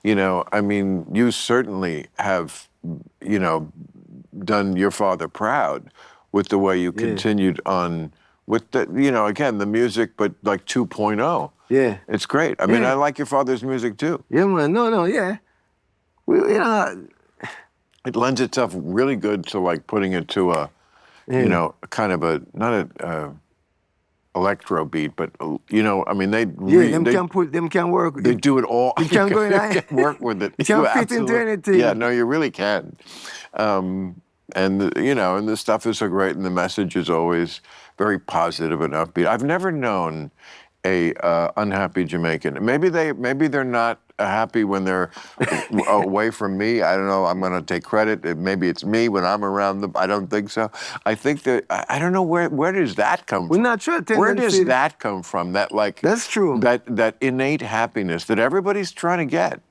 You know, I mean, you certainly have, you know, done your father proud with the way you continued on with the, you know, again, the music, but like 2.0. Yeah. It's great. I mean, I like your father's music too. Yeah, man. No, yeah. You know, It lends itself really good to like putting it to a, you know, kind of a, not a electro beat, but, you know, I mean, them can work. They do it all. You can go in can work with it. You can fit into anything. Yeah, no, you really can. You know, and the stuff is so great, and the message is always very positive and upbeat. I've never known a unhappy Jamaican. Maybe they're not happy when they're away from me. I don't know. I'm going to take credit. Maybe it's me when I'm around them. I don't think so. I think that I don't know where does that come from. Where does that come from? That like that's true. That innate happiness that everybody's trying to get.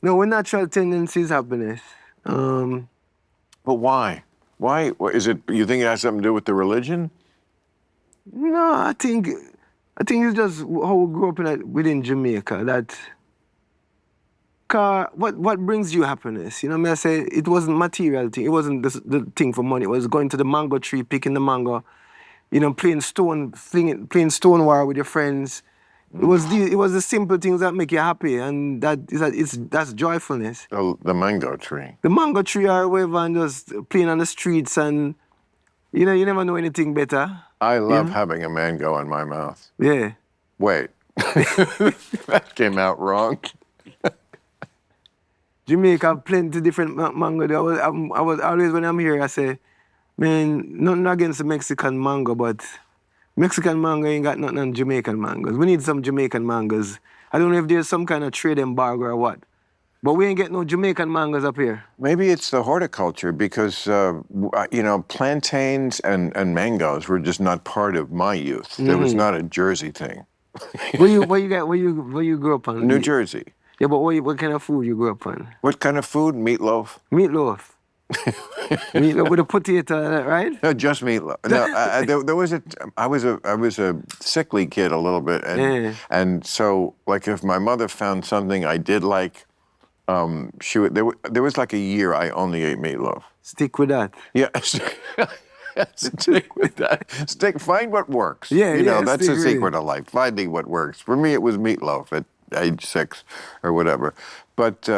No, we're natural tendencies happiness. But why? Why is it? You think it has something to do with the religion? No, I think it's just how we grew up within Jamaica. That what brings you happiness? You know, I say it wasn't material thing. It wasn't the thing for money. It was going to the mango tree, picking the mango. You know, playing stone war with your friends. It was the simple things that make you happy, and that's joyfulness. The mango tree. The mango tree or whatever, and just playing on the streets, and you know, you never know anything better. I love having a mango in my mouth. Yeah. Wait, that came out wrong. Jamaica have plenty different mango. I was always when I'm here, I say, man, nothing against the Mexican mango, but Mexican mango ain't got nothing on Jamaican mangoes. We need some Jamaican mangoes. I don't know if there's some kind of trade embargo or what, but we ain't get no Jamaican mangoes up here. Maybe it's the horticulture because, you know, plantains and mangoes were just not part of my youth. There was not a Jersey thing. Where you grew up on? New Jersey. Yeah, but what kind of food you grew up on? What kind of food? Meatloaf. Meatloaf. Meatloaf with a potato, right? No, just meatloaf. No, I was a sickly kid a little bit, and so like if my mother found something I did like, there was like a year I only ate meatloaf. Stick with that. Yeah. Stick with that. Find what works. Yeah, you know, that's the secret of life, finding what works. For me, it was meatloaf at age 6 or whatever. But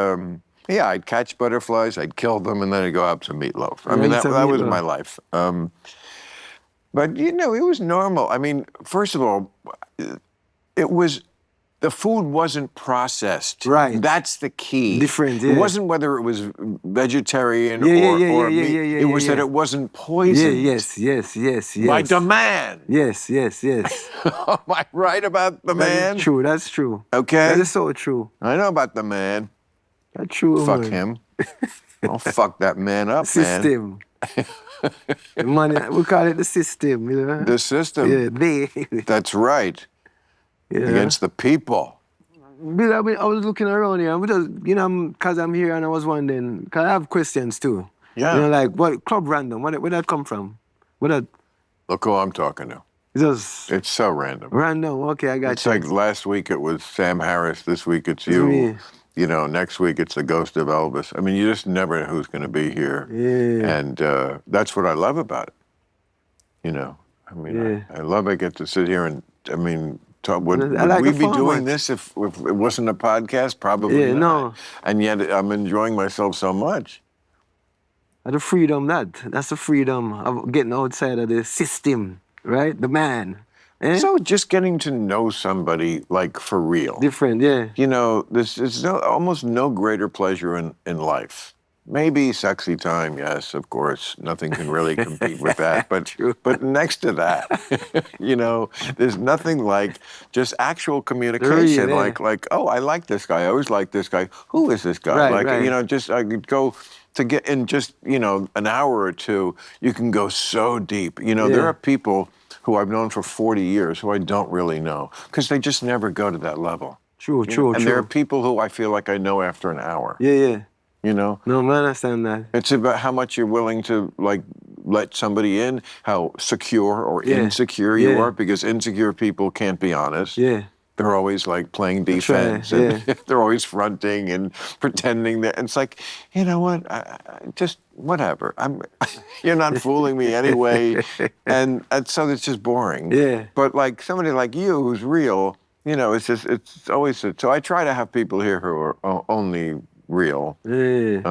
yeah, I'd catch butterflies, I'd kill them, and then I'd go have some meatloaf. I mean, that was my life. But, you know, it was normal. I mean, first of all, the food wasn't processed. Right. That's the key. Different, yeah. It wasn't whether it was vegetarian or meat. It was that it wasn't poisoned. Yes. By the man. Yes. Am I right about the man? That's true. Okay. That is so true. I know about the man. That's true. Fuck him. I'll fuck that man up, system. Man. We call it the system, you know? The system. Yeah, That's right. Yeah. Against the people. I was looking around here, because, you know, because I'm here and I was wondering, because I have questions too. Yeah. You know, like, what Club Random, where that come from? Look who I'm talking to. It's so random. Random, okay, I got It's like last week it was Sam Harris, this week it's you. Me. You know, next week it's the ghost of Elvis. I mean, you just never know who's going to be here. Yeah. And that's what I love about it. You know, I mean, I love I get to sit here and, I mean, would we be doing this if it wasn't a podcast? Probably not. No. And yet I'm enjoying myself so much. The freedom, that's the freedom of getting outside of the system, right? The man. So just getting to know somebody, like, for real. Different, yeah. You know, there's almost no greater pleasure in life. Maybe sexy time, yes, of course. Nothing can really compete with that. But next to that, you know, there's nothing like just actual communication. Like, oh, I like this guy. I always like this guy. Who is this guy? Right. You know, just I could go to get in just, you know, an hour or two, you can go so deep. You know, there are people who I've known for 40 years who I don't really know because they just never go to that level. True. And there are people who I feel like I know after an hour. Yeah. You know? No, I understand that. It's about how much you're willing to, like, let somebody in, how secure or insecure you are, because insecure people can't be honest. Yeah. They're always like playing That's right, defense, and they're always fronting and pretending that. And it's like, you know what? Just whatever. You're not fooling me anyway, and so it's just boring. Yeah. But like somebody like you who's real, you know, it's always. So I try to have people here who are only real. Yeah.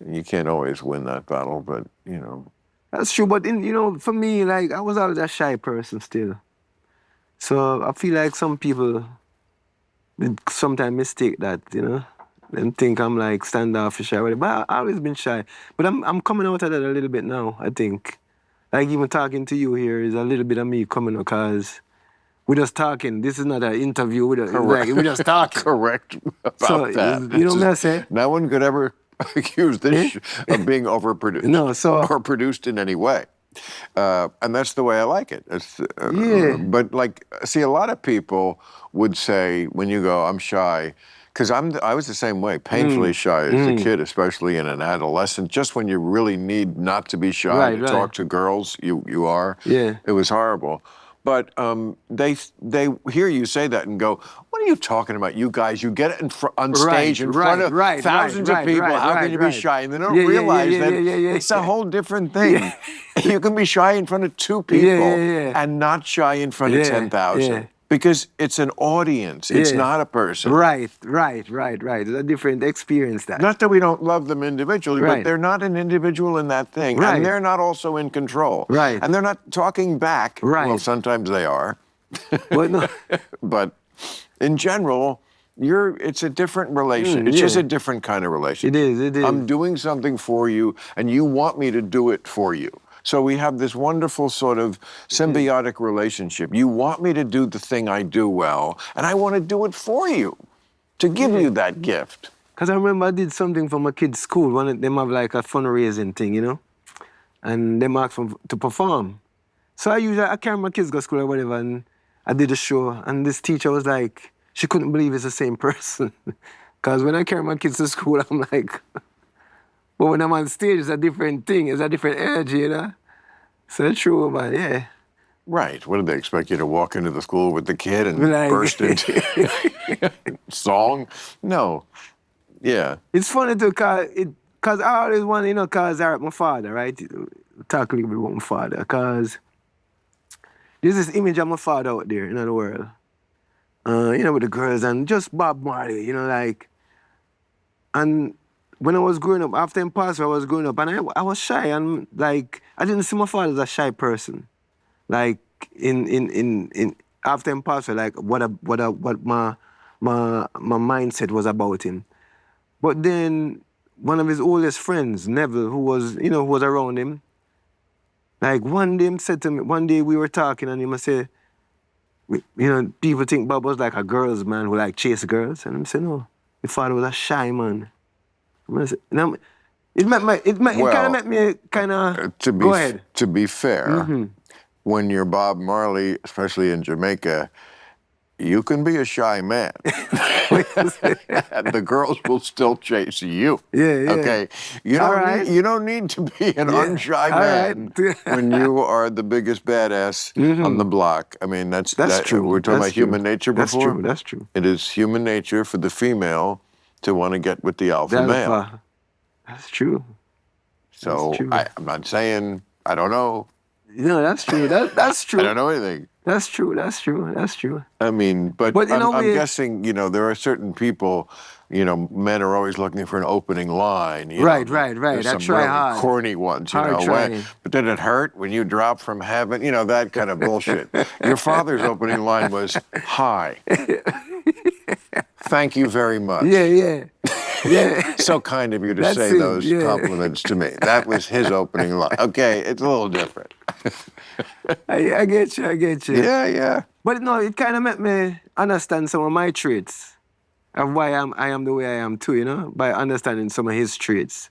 You can't always win that battle, but you know. That's true, but for me, like I was always a shy person still. So I feel like some people sometimes mistake that, and think I'm like standoffish or whatever. But I've always been shy. But I'm coming out of that a little bit now, I think. Like even talking to you here is a little bit of me coming out because we're just talking. This is not an interview. We're just talking. Correct about So, that. you know what I'm saying? No one could ever accuse this of being overproduced. No, so... Or produced in any way. And that's the way I like it. Yeah. But like, see, a lot of people would say when you go, I'm shy, because I was the same way, painfully shy as a kid, especially in an adolescent. Just when you really need not to be shy to talk to girls, you are. Yeah. It was horrible. But they hear you say that and go, what are you talking about, you guys? You get it on stage in front of thousands of people. How can you be shy? And they don't realize that it's a whole different thing. You can be shy in front of 2 people and not shy in front of 10,000. Because it's an audience. It's not a person. Right. It's a different experience. That. Not that we don't love them individually, but they're not an individual in that thing. And they're not also in control. Right. And they're not talking back. Right. Well, sometimes they are. But no. But in general, it's a different relation. It's just a different kind of relationship. It is. I'm doing something for you, and you want me to do it for you. So we have this wonderful sort of symbiotic relationship. You want me to do the thing I do well, and I want to do it for you, to give you that gift. Because I remember I did something for my kids' school. One of them have like a fundraising thing, and they asked to perform. So I carry my kids to school or whatever, and I did a show, and this teacher was like, she couldn't believe it's the same person. Because when I carry my kids to school, I'm like... But when I'm on stage, it's a different thing. It's a different energy, So it's true, but yeah. Right. What did they expect you to walk into the school with the kid and burst into song? No. Yeah. It's funny too, because I always want, because my father, right? Talk a little bit about my father, because there's this image of my father out there in the world. With the girls and just Bob Marley, and when I was growing up, after him passed, I was growing up, and I was shy, and I didn't see my father as a shy person. Like in after him passed, what my mindset was about him. But then one of his oldest friends, Neville, who was around him, one day he said to me, one day we were talking, and he said, people think Bob was like a girl's man who chase girls, and I said, no, my father was a shy man. It kind of made me kind of go ahead. To be fair, when you're Bob Marley, especially in Jamaica, you can be a shy man. And the girls will still chase you. Yeah. Okay? You don't need to be an unshy man when you are the biggest badass on the block. I mean, that's true. We're talking about human nature before. That's true. It is human nature for the female to want to get with the alpha male. That's true. So I'm not saying I don't know. No, that's true. That's true. I don't know anything. That's true. I mean, but I'm guessing, there are certain people, men are always looking for an opening line. Right. There's I some try really hard. corny ones, But did it hurt when you drop from heaven? That kind of bullshit. Your father's opening line was, hi. Thank you very much. Yeah. So kind of you to say those compliments to me. That was his opening line. Okay, it's a little different. I get you. Yeah. But no, it kind of made me understand some of my traits of why I am the way I am too, by understanding some of his traits.